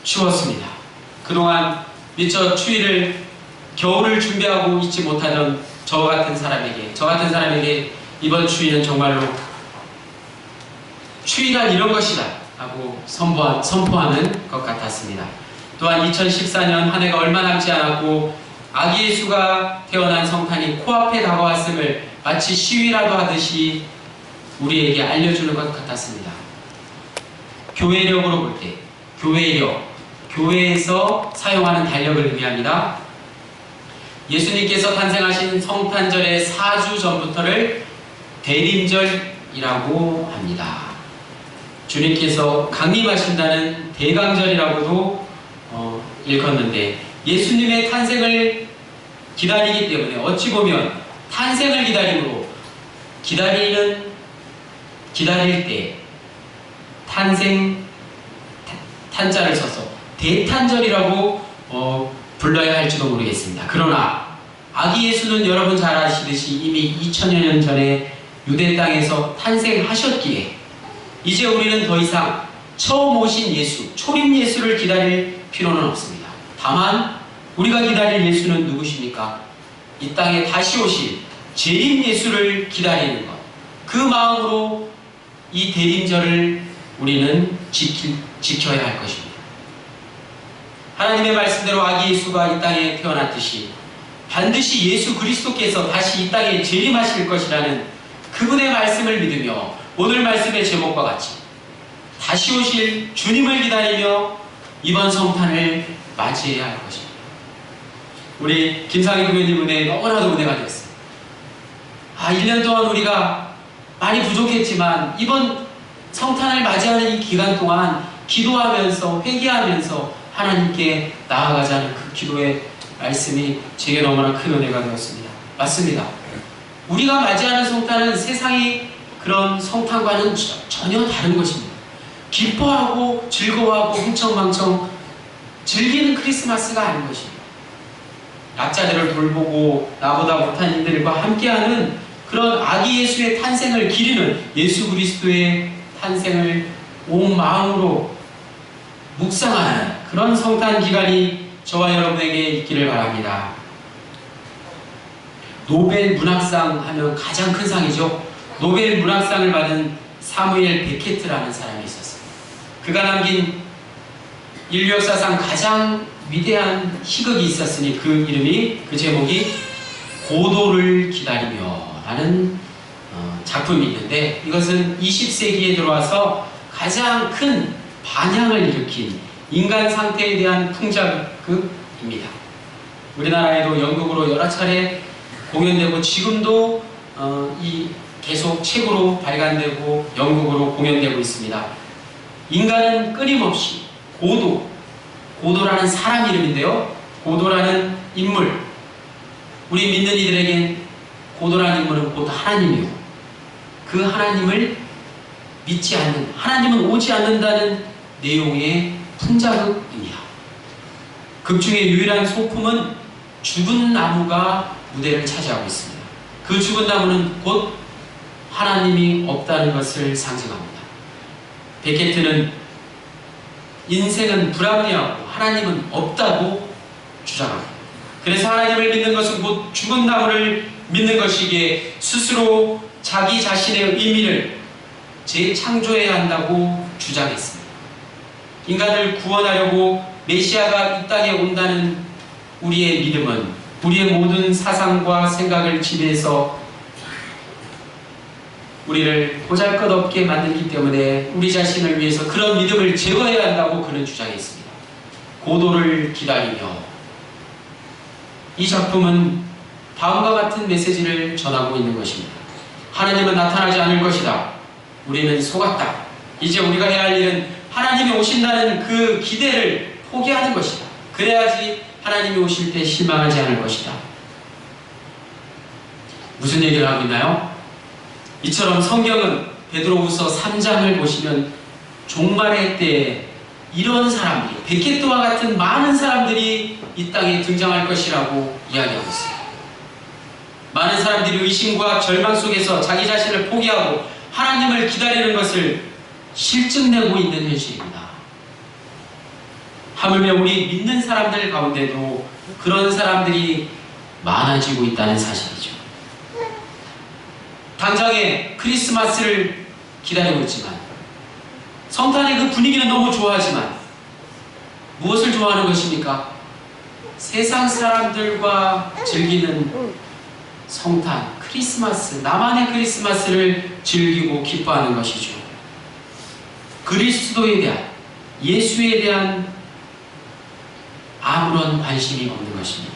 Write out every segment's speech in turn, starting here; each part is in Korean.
추웠습니다. 그동안 미처 추위를, 겨울을 준비하고 있지 못하던 저 같은 사람에게 이번 추위는 정말로 추위란 이런 것이다 하고 선포하는 것 같았습니다. 또한 2014년 한 해가 얼마 남지 않았고 아기 예수가 태어난 성탄이 코앞에 다가왔음을 마치 시위라도 하듯이 우리에게 알려주는 것 같았습니다. 교회력으로 볼 때, 교회에서 사용하는 달력을 의미합니다. 예수님께서 탄생하신 성탄절의 4주 전부터를 대림절이라고 합니다. 주님께서 강림하신다는 대강절이라고도 일컫는데, 예수님의 탄생을 기다리기 때문에 어찌 보면 탄생을 기다림으로 기다릴 때 탄자를 써서 대탄절이라고 불러야 할지도 모르겠습니다. 그러나 아기 예수는 여러분 잘 아시듯이 이미 2000여 년 전에 유대 땅에서 탄생하셨기에 이제 우리는 더 이상 처음 오신 예수, 초림 예수를 기다릴 필요는 없습니다. 다만 우리가 기다릴 예수는 누구십니까? 이 땅에 다시 오실 재림 예수를 기다리는 것, 그 마음으로 이 대림절을 우리는 지켜야 할 것입니다. 하나님의 말씀대로 아기 예수가 이 땅에 태어났듯이 반드시 예수 그리스도께서 다시 이 땅에 재림하실 것이라는 그분의 말씀을 믿으며 오늘 말씀의 제목과 같이 다시 오실 주님을 기다리며 이번 성탄을 맞이해야 할 것입니다. 우리 김상희 교회님 은혜에 너무나도 은혜가 되었습니다. 1년 동안 우리가 많이 부족했지만 이번 성탄을 맞이하는 이 기간 동안 기도하면서 회개하면서 하나님께 나아가자는 그 기도의 말씀이 제게 너무나 큰 은혜가 되었습니다. 맞습니다. 우리가 맞이하는 성탄은 세상의 그런 성탄과는 전혀 다른 것입니다. 기뻐하고 즐거워하고 흥청망청 즐기는 크리스마스가 아닌 것입니다. 약자들을 돌보고 나보다 못한 이들과 함께하는 그런 아기 예수의 탄생을 기리는 예수 그리스도의 탄생을 온 마음으로 묵상하는 그런 성탄 기간이 저와 여러분에게 있기를 바랍니다. 노벨 문학상 하면 가장 큰 상이죠. 노벨 문학상을 받은 사무엘 베케트라는 사람이 있었어요. 그가 남긴 인류 역사상 가장 위대한 희극이 있었으니 그 제목이 고도를 기다리며 라는 작품이 있는데, 이것은 20세기에 들어와서 가장 큰 반향을 일으킨 인간 상태에 대한 풍자극입니다. 우리나라에도 연극으로 여러 차례 공연되고 지금도 계속 책으로 발간되고 연극으로 공연되고 있습니다. 인간은 끊임없이 고도라는 사람 이름인데요, 고도라는 인물, 우리 믿는 이들에겐 고도라는 인물은 곧 하나님이요, 그 하나님을 믿지 않는, 하나님은 오지 않는다는 내용의 풍자극입니다. 극 중에 유일한 소품은 죽은 나무가 무대를 차지하고 있습니다. 그 죽은 나무는 곧 하나님이 없다는 것을 상징합니다. 베케트는 인생은 불합리하고 하나님은 없다고 주장합니다. 그래서 하나님을 믿는 것은 곧 죽은 나무를 믿는 것이기에 스스로 자기 자신의 의미를 재창조해야 한다고 주장했습니다. 인간을 구원하려고 메시아가 이 땅에 온다는 우리의 믿음은 우리의 모든 사상과 생각을 지배해서 우리를 보잘것없게 만들기 때문에 우리 자신을 위해서 그런 믿음을 제거해야 한다고 그는 주장했습니다. 고도를 기다리며, 이 작품은 다음과 같은 메시지를 전하고 있는 것입니다. 하나님은 나타나지 않을 것이다. 우리는 속았다. 이제 우리가 해야 할 일은 하나님이 오신다는 그 기대를 포기하는 것이다. 그래야지 하나님이 오실 때 실망하지 않을 것이다. 무슨 얘기를 하고 있나요? 이처럼 성경은 베드로후서 3장을 보시면 종말의 때에 이런 사람들이, 베케트와 같은 많은 사람들이 이 땅에 등장할 것이라고 이야기하고 있습니다. 많은 사람들이 의심과 절망 속에서 자기 자신을 포기하고 하나님을 기다리는 것을 실증내고 있는 현실입니다. 하물며 우리 믿는 사람들 가운데도 그런 사람들이 많아지고 있다는 사실이죠. 당장에 크리스마스를 기다리고 있지만, 성탄의 그 분위기는 너무 좋아하지만 무엇을 좋아하는 것입니까? 세상 사람들과 즐기는 성탄, 크리스마스, 나만의 크리스마스를 즐기고 기뻐하는 것이죠. 그리스도에 대한, 예수에 대한 아무런 관심이 없는 것입니다.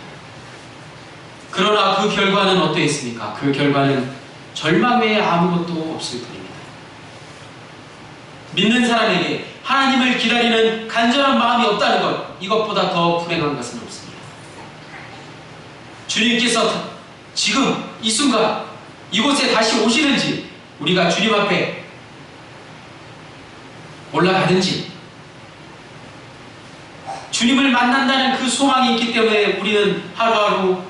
그러나 그 결과는 어떠했습니까? 그 결과는 절망 외에 아무것도 없을 뿐입니다. 믿는 사람에게 하나님을 기다리는 간절한 마음이 없다는 것, 이것보다 더 불행한 것은 없습니다. 주님께서 지금 이 순간 이곳에 다시 오시는지, 우리가 주님 앞에 올라가든지, 주님을 만난다는 그 소망이 있기 때문에 우리는 하루하루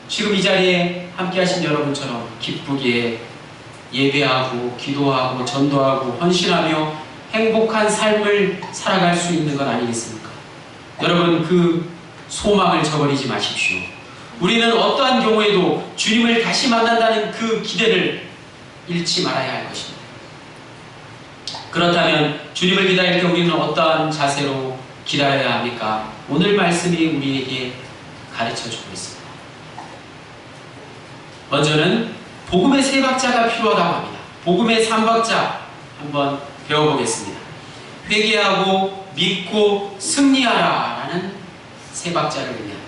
지금 이 자리에 함께 하신 여러분처럼 기쁘게 예배하고 기도하고 전도하고 헌신하며 행복한 삶을 살아갈 수 있는 것 아니겠습니까? 여러분, 그 소망을 저버리지 마십시오. 우리는 어떠한 경우에도 주님을 다시 만난다는 그 기대를 잃지 말아야 할 것입니다. 그렇다면 주님을 기다릴 때 우리는 어떠한 자세로 기다려야 합니까? 오늘 말씀이 우리에게 가르쳐주고 있습니다. 먼저는 복음의 세 박자가 필요하다고 합니다. 복음의 3박자 한번 배워보겠습니다. 회개하고 믿고 승리하라 라는 세 박자를 의미합니다.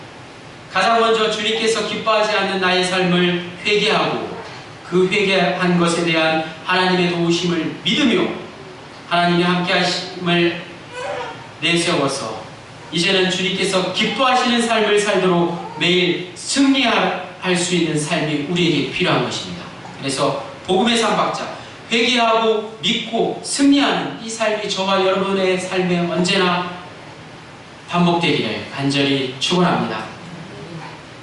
가장 먼저 주님께서 기뻐하지 않는 나의 삶을 회개하고 그 회개한 것에 대한 하나님의 도우심을 믿으며 하나님의 함께 하심을 내세워서 이제는 주님께서 기뻐하시는 삶을 살도록 매일 승리할 수 있는 삶이 우리에게 필요한 것입니다. 그래서 복음의 3박자, 회개하고 믿고 승리하는 이 삶이 저와 여러분의 삶에 언제나 반복되기를 간절히 축원합니다.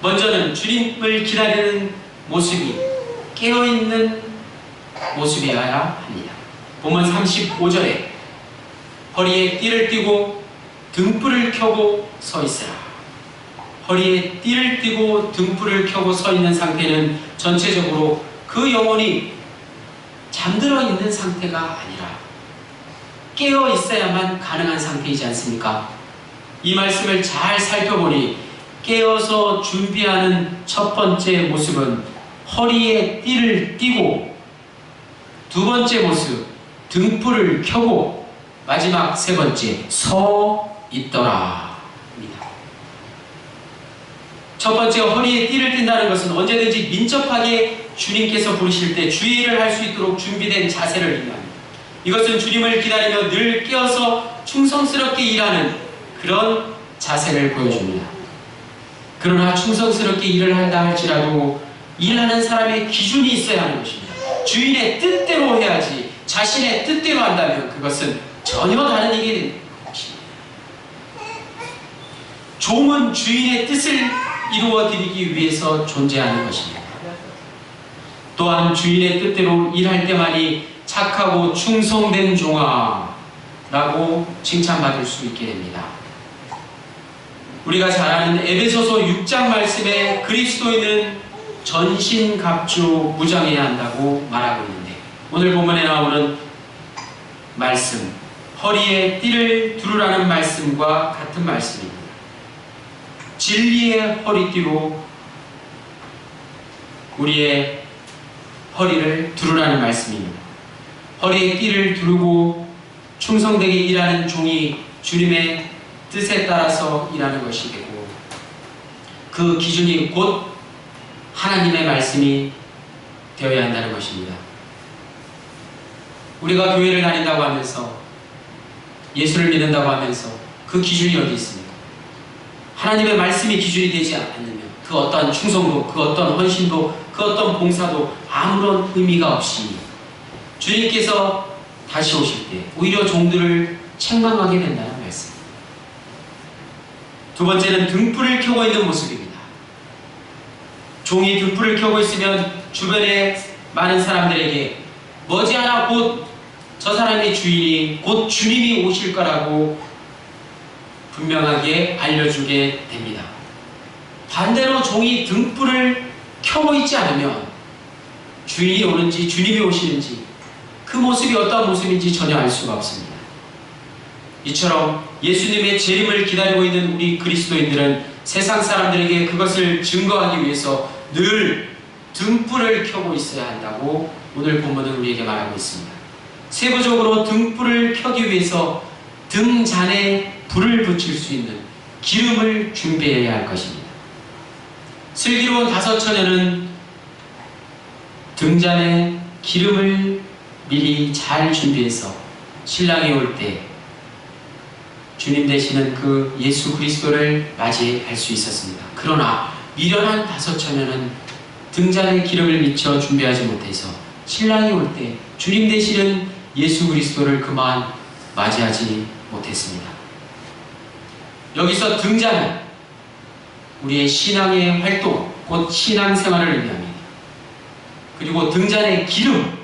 먼저는 주님을 기다리는 모습이 깨어있는 모습이어야 합니다. 본문 35절에 허리에 띠를 띠고 등불을 켜고 서 있으라. 허리에 띠를 띠고 등불을 켜고 서 있는 상태는 전체적으로 그 영혼이 잠들어 있는 상태가 아니라 깨어 있어야만 가능한 상태이지 않습니까? 이 말씀을 잘 살펴보니 깨어서 준비하는 첫 번째 모습은 허리에 띠를 띠고, 두 번째 모습 등불을 켜고, 마지막 세 번째 서 있더라 입니다. 첫 번째 허리에 띠를 띈다는 것은 언제든지 민첩하게 주님께서 부르실 때 주의를 할 수 있도록 준비된 자세를 의미합니다. 이것은 주님을 기다리며 늘 깨어서 충성스럽게 일하는 그런 자세를 보여줍니다. 그러나 충성스럽게 일을 한다 할지라도 일하는 사람의 기준이 있어야 하는 것입니다. 주인의 뜻대로 해야지 자신의 뜻대로 한다면 그것은 전혀 다른 일이 되는 것입니다. 종은 주인의 뜻을 이루어드리기 위해서 존재하는 것입니다. 또한 주인의 뜻대로 일할 때만이 착하고 충성된 종아 라고 칭찬받을 수 있게 됩니다. 우리가 잘 아는 에베소서 6장 말씀에 그리스도인은 전신갑주 무장해야 한다고 말하고 있는데, 오늘 본문에 나오는 말씀, 허리에 띠를 두르라는 말씀과 같은 말씀입니다. 진리의 허리띠로 우리의 허리를 두르라는 말씀입니다. 허리에 띠를 두르고 충성되게 일하는 종이 주님의 뜻에 따라서 일하는 것이 되고, 그 기준이 곧 하나님의 말씀이 되어야 한다는 것입니다. 우리가 교회를 다닌다고 하면서, 예수를 믿는다고 하면서 그 기준이 어디 있습니까? 하나님의 말씀이 기준이 되지 않으면 그 어떤 충성도, 그 어떤 헌신도, 그 어떤 봉사도 아무런 의미가 없이 주님께서 다시 오실 때 오히려 종들을 책망하게 된다는 말씀. 두 번째는 등불을 켜고 있는 모습입니다. 종이 등불을 켜고 있으면 주변에 많은 사람들에게 머지않아 곧 저 사람의 주인이 곧 주님이 오실 거라고 분명하게 알려주게 됩니다. 반대로 종이 등불을 켜고 있지 않으면 주인이 오는지 주님이 오시는지 그 모습이 어떤 모습인지 전혀 알 수가 없습니다. 이처럼 예수님의 재림을 기다리고 있는 우리 그리스도인들은 세상 사람들에게 그것을 증거하기 위해서 늘 등불을 켜고 있어야 한다고 오늘 본문은 우리에게 말하고 있습니다. 세부적으로 등불을 켜기 위해서 등잔에 불을 붙일 수 있는 기름을 준비해야 할 것입니다. 슬기로운 다섯 처녀는 등잔에 기름을 미리 잘 준비해서 신랑이 올 때 주님 되시는 그 예수 그리스도를 맞이할 수 있었습니다. 그러나 미련한 다섯 처녀는 등잔에 기름을 미쳐 준비하지 못해서 신랑이 올 때 주님 되시는 예수 그리스도를 그만 맞이하지 못했습니다. 여기서 등잔은 우리의 신앙의 활동, 곧 신앙생활을 의미합니다. 그리고 등잔의 기름,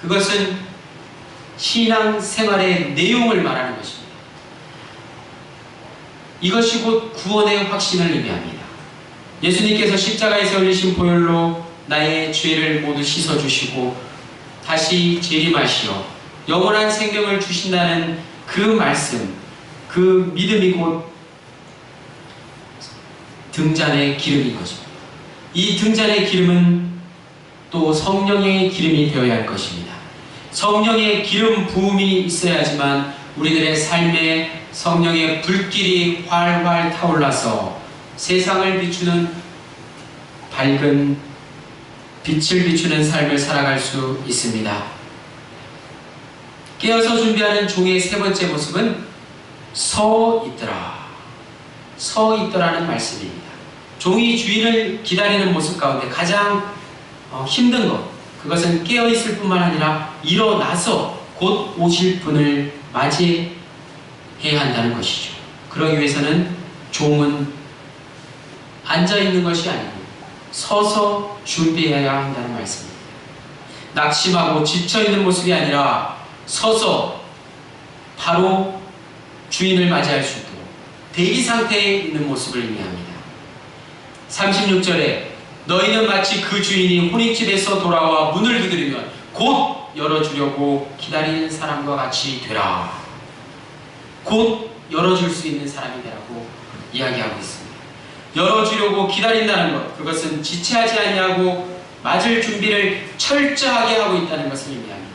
그것은 신앙생활의 내용을 말하는 것입니다. 이것이 곧 구원의 확신을 의미합니다. 예수님께서 십자가에서 흘리신 보혈로 나의 죄를 모두 씻어주시고 다시 재림하시어 영원한 생명을 주신다는 그 말씀, 그 믿음이 곧 등잔의 기름인 것입니다. 이 등잔의 기름은 또 성령의 기름이 되어야 할 것입니다. 성령의 기름 부음이 있어야지만 우리들의 삶에 성령의 불길이 활활 타올라서 세상을 비추는 밝은 빛을 비추는 삶을 살아갈 수 있습니다. 깨어서 준비하는 종의 세 번째 모습은 서 있더라. 서 있더라는 말씀입니다. 종이 주인을 기다리는 모습 가운데 가장 힘든 것, 그것은 깨어있을 뿐만 아니라 일어나서 곧 오실 분을 맞이해야 한다는 것이죠. 그러기 위해서는 종은 앉아있는 것이 아니고 서서 준비해야 한다는 말씀입니다. 낙심하고 지쳐있는 모습이 아니라 서서 바로 주인을 맞이할 수 있도록 대기 상태에 있는 모습을 의미합니다. 36절에 너희는 마치 그 주인이 혼인집에서 돌아와 문을 두드리면 곧 열어주려고 기다리는 사람과 같이 되라. 곧 열어줄 수 있는 사람이 되라고 이야기하고 있습니다. 열어주려고 기다린다는 것, 그것은 지체하지 아니하고 맞을 준비를 철저하게 하고 있다는 것을 의미합니다.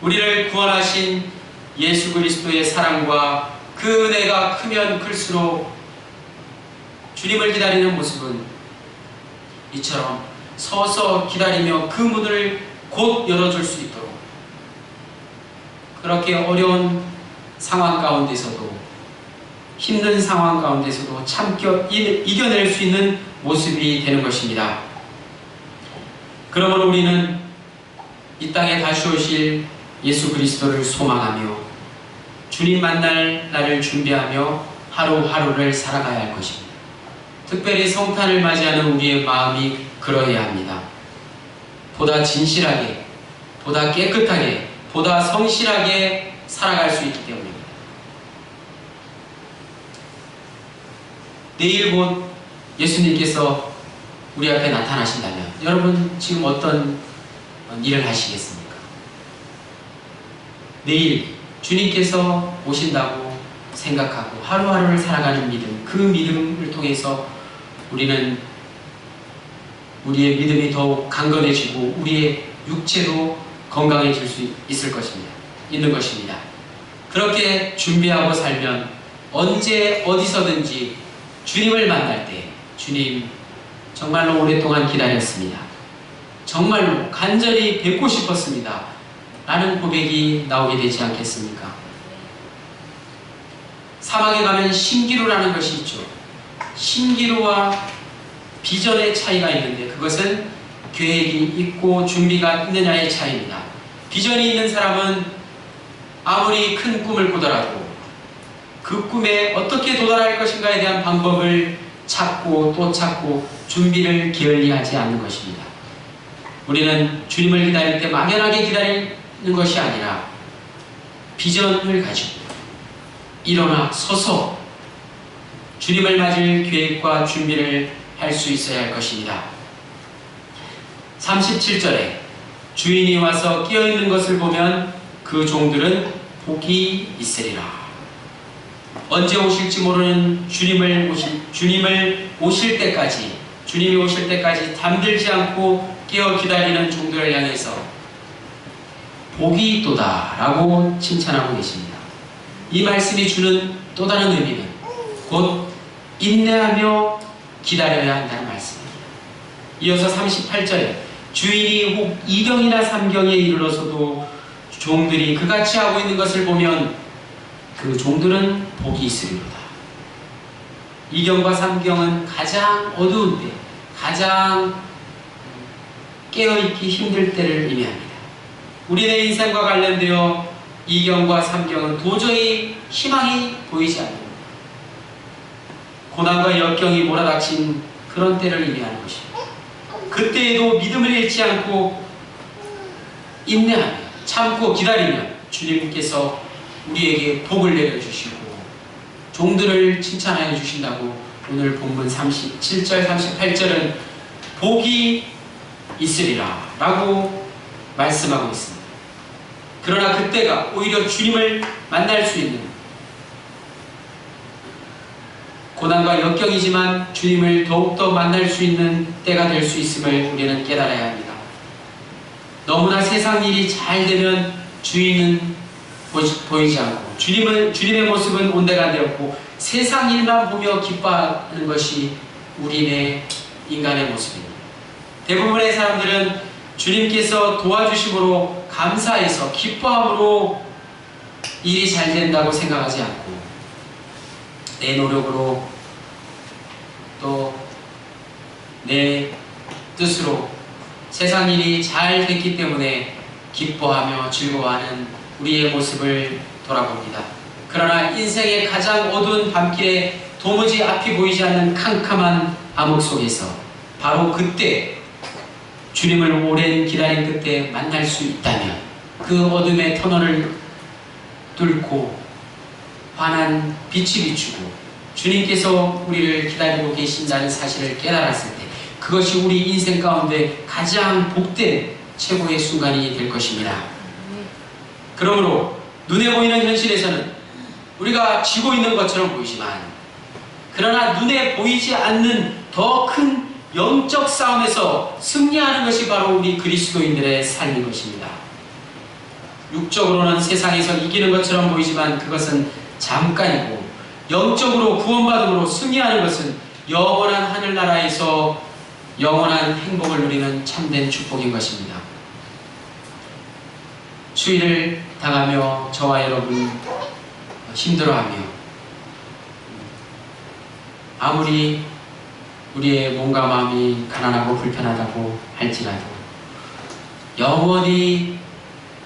우리를 구원하신 예수 그리스도의 사랑과 그 은혜가 크면 클수록 주님을 기다리는 모습은 이처럼 서서 기다리며 그 문을 곧 열어줄 수 있도록 그렇게 어려운 상황 가운데서도 힘든 상황 가운데서도 참겨 이겨낼 수 있는 모습이 되는 것입니다. 그러므로 우리는 이 땅에 다시 오실 예수 그리스도를 소망하며 주님 만날 날을 준비하며 하루하루를 살아가야 할 것입니다. 특별히 성탄을 맞이하는 우리의 마음이 그러해야 합니다. 보다 진실하게, 보다 깨끗하게, 보다 성실하게 살아갈 수 있기 때문입니다. 내일 곧 예수님께서 우리 앞에 나타나신다면 여러분 지금 어떤 일을 하시겠습니까? 내일 주님께서 오신다고 생각하고 하루하루를 살아가는 믿음, 그 믿음을 통해서 우리는 우리의 믿음이 더욱 강건해지고 우리의 육체도 건강해질 수 있는 것입니다. 그렇게 준비하고 살면 언제 어디서든지 주님을 만날 때 주님 정말로 오랫동안 기다렸습니다. 정말로 간절히 뵙고 싶었습니다. 라는 고백이 나오게 되지 않겠습니까? 사막에 가면 신기루라는 것이 있죠. 신기루와 비전의 차이가 있는데 그것은 계획이 있고 준비가 있느냐의 차이입니다. 비전이 있는 사람은 아무리 큰 꿈을 꾸더라도 그 꿈에 어떻게 도달할 것인가에 대한 방법을 찾고 또 찾고 준비를 게을리하지 않는 것입니다. 우리는 주님을 기다릴 때 막연하게 기다리는 것이 아니라 비전을 가지고 일어나 서서 주님을 맞을 계획과 준비를 할 수 있어야 할 것입니다. 37절에 주인이 와서 깨어있는 것을 보면 그 종들은 복이 있으리라. 언제 오실지 모르는 주님이 오실 때까지 잠들지 않고 깨어 기다리는 종들을 향해서 복이 있도다 라고 칭찬하고 계십니다. 이 말씀이 주는 또 다른 의미는 곧 인내하며 기다려야 한다는 말씀입니다. 이어서 38절에 주인이 혹 2경이나 3경에 이르러서도 종들이 그같이 하고 있는 것을 보면 그 종들은 복이 있으리로다. 2경과 3경은 가장 어두운 때, 가장 깨어있기 힘들 때를 의미합니다. 우리의 인생과 관련되어 2경과 3경은 도저히 희망이 보이지 않는 고난과 역경이 몰아닥친 그런 때를 의미하는 것입니다. 그때에도 믿음을 잃지 않고 인내하며 참고 기다리면 주님께서 우리에게 복을 내려주시고 종들을 칭찬하여 주신다고 오늘 본문 37절, 38절은 복이 있으리라 라고 말씀하고 있습니다. 그러나 그때가 오히려 주님을 만날 수 있는 고난과 역경이지만 주님을 더욱더 만날 수 있는 때가 될 수 있음을 우리는 깨달아야 합니다. 너무나 세상 일이 잘 되면 주인은 보이지 않고 주님의 모습은 온데간데 없고 세상 일만 보며 기뻐하는 것이 우리의 인간의 모습입니다. 대부분의 사람들은 주님께서 도와주심으로 감사해서 기뻐함으로 일이 잘 된다고 생각하지 않고 내 노력으로 또 내 뜻으로 세상 일이 잘 됐기 때문에 기뻐하며 즐거워하는 우리의 모습을 돌아봅니다. 그러나 인생의 가장 어두운 밤길에 도무지 앞이 보이지 않는 캄캄한 암흑 속에서 바로 그때 주님을 오랜 기다림 끝에 만날 수 있다면 그 어둠의 터널을 뚫고 환한 빛이 비추고 주님께서 우리를 기다리고 계신다는 사실을 깨달았을 때 그것이 우리 인생 가운데 가장 복된 최고의 순간이 될 것입니다. 그러므로 눈에 보이는 현실에서는 우리가 지고 있는 것처럼 보이지만 그러나 눈에 보이지 않는 더 큰 영적 싸움에서 승리하는 것이 바로 우리 그리스도인들의 삶인 것입니다. 육적으로는 세상에서 이기는 것처럼 보이지만 그것은 잠깐이고 영적으로 구원받음으로 승리하는 것은 영원한 하늘나라에서 영원한 행복을 누리는 참된 축복인 것입니다. 추위를 당하며 저와 여러분 힘들어하며 아무리 우리의 몸과 마음이 가난하고 불편하다고 할지라도 영원히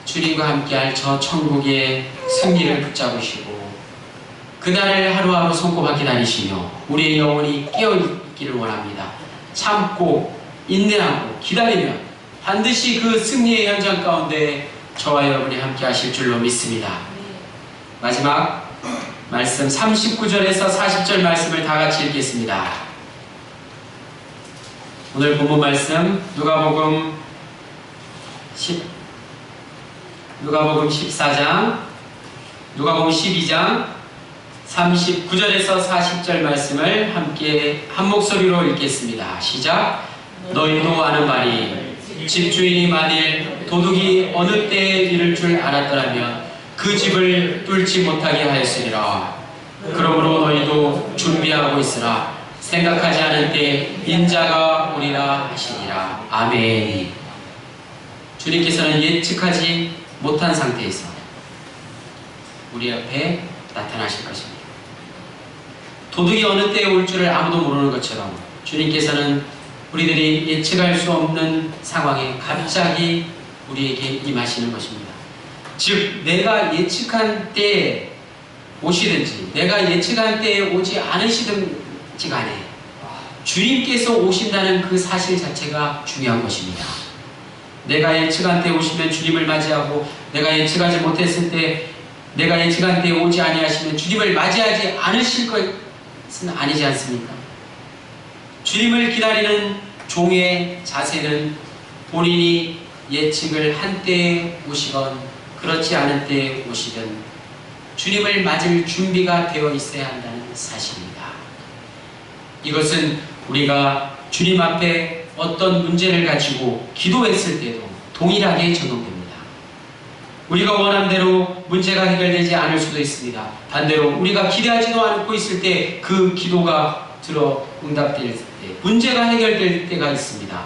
주님과 함께할 저 천국의 승리를 붙잡으시고 그날을 하루하루 손꼽아 기다리시며 우리의 영혼이 깨어있기를 원합니다. 참고 인내하고 기다리면 반드시 그 승리의 현장 가운데 저와 여러분이 함께 하실 줄로 믿습니다. 마지막 말씀 39절에서 40절 말씀을 다 같이 읽겠습니다. 오늘 본문 말씀 누가복음 14장, 누가복음 12장 39절에서 40절 말씀을 함께 한 목소리로 읽겠습니다. 시작. 너희도 아는 말이 집주인이 만일 도둑이 어느 때에 이를 줄 알았더라면 그 집을 뚫지 못하게 하였으리라. 그러므로 너희도 준비하고 있으라. 생각하지 않은 때 인자가 오리라 하시니라. 아멘. 주님께서는 예측하지 못한 상태에서 우리 앞에 나타나실 것입니다. 도둑이 어느 때에 올 줄을 아무도 모르는 것처럼 주님께서는 우리들이 예측할 수 없는 상황에 갑자기 우리에게 임하시는 것입니다. 즉 내가 예측한 때에 오시든지 내가 예측한 때에 오지 않으시든지 간에 주님께서 오신다는 그 사실 자체가 중요한 것입니다. 내가 예측한 때에 오시면 주님을 맞이하고 내가 예측하지 못했을 때 내가 예측한 때에 오지 아니하시면 주님을 맞이하지 않으실 아니지 않습니까? 주님을 기다리는 종의 자세는 본인이 예측을 한 때에 오시건 그렇지 않은 때에 오시든 주님을 맞을 준비가 되어 있어야 한다는 사실입니다. 이것은 우리가 주님 앞에 어떤 문제를 가지고 기도했을 때도 동일하게 적용됩니다. 우리가 원하는 대로 문제가 해결되지 않을 수도 있습니다. 반대로 우리가 기대하지도 않고 있을 때 그 기도가 들어 응답될 때 문제가 해결될 때가 있습니다.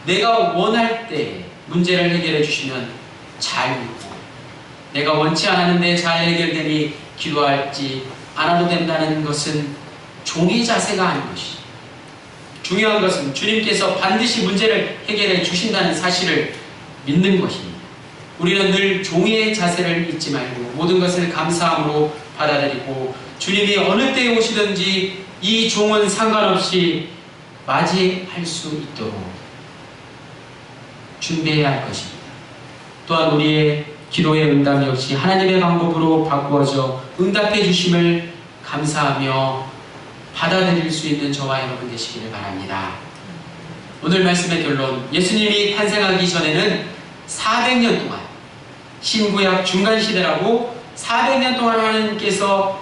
내가 원할 때 문제를 해결해 주시면 잘 믿고 내가 원치 않았는데 잘 해결되니 기도하지 않아도 된다는 것은 종의 자세가 아닌 것이죠. 중요한 것은 주님께서 반드시 문제를 해결해 주신다는 사실을 믿는 것입니다. 우리는 늘 종의 자세를 잊지 말고 모든 것을 감사함으로 받아들이고 주님이 어느 때에 오시든지 이 종은 상관없이 맞이할 수 있도록 준비해야 할 것입니다. 또한 우리의 기도의 응답 역시 하나님의 방법으로 바꾸어져 응답해 주심을 감사하며 받아들일 수 있는 저와 여러분 되시기를 바랍니다. 오늘 말씀의 결론, 예수님이 탄생하기 전에는 400년 동안 신구약 중간시대라고 400년 동안 하나님께서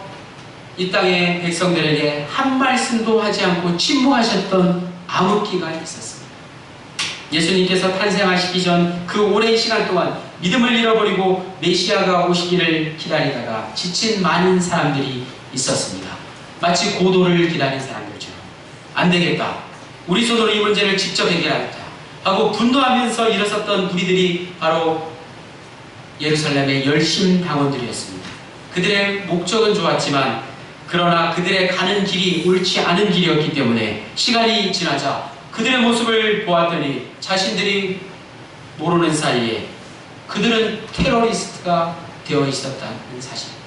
이 땅의 백성들에게 한 말씀도 하지 않고 침묵하셨던 암흑기가 있었습니다. 예수님께서 탄생하시기 전 그 오랜 시간 동안 믿음을 잃어버리고 메시아가 오시기를 기다리다가 지친 많은 사람들이 있었습니다. 마치 고도를 기다린 사람들처럼 안 되겠다, 우리 손으로 이 문제를 직접 해결하겠다 하고 분노하면서 일어섰던 무리들이 바로 예루살렘의 열심 당원들이었습니다. 그들의 목적은 좋았지만 그러나 그들의 가는 길이 옳지 않은 길이었기 때문에 시간이 지나자 그들의 모습을 보았더니 자신들이 모르는 사이에 그들은 테러리스트가 되어 있었다는 사실입니다.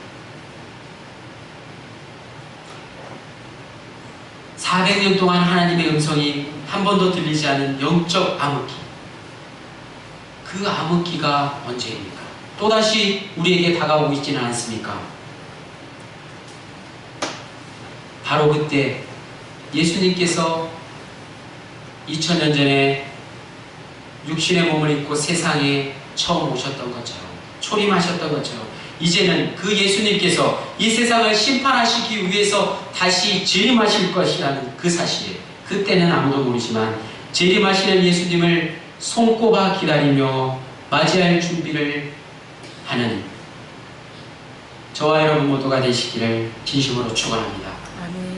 400년 동안 하나님의 음성이 한 번도 들리지 않은 영적 암흑기, 그 암흑기가 언제입니까? 또다시 우리에게 다가오고 있지는 않습니까? 바로 그때 예수님께서 2000년 전에 육신의 몸을 입고 세상에 처음 오셨던 것처럼, 초림하셨던 것처럼 이제는 그 예수님께서 이 세상을 심판하시기 위해서 다시 재림하실 것이라는 그 사실, 그때는 아무도 모르지만 재림하시는 예수님을 손꼽아 기다리며 맞이할 준비를 하는 저와 여러분 모두가 되시기를 진심으로 축원합니다.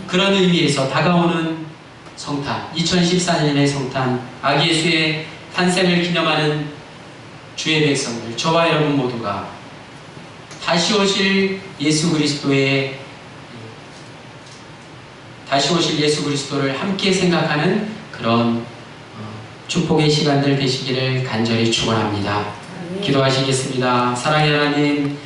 그런 의미에서 다가오는 성탄, 2014년의 성탄, 아기 예수의 탄생을 기념하는 주의 백성들, 저와 여러분 모두가 다시 오실 예수 그리스도를 함께 생각하는 그런 축복의 시간들 되시기를 간절히 축원합니다. 기도하시겠습니다. 사랑의 하나님,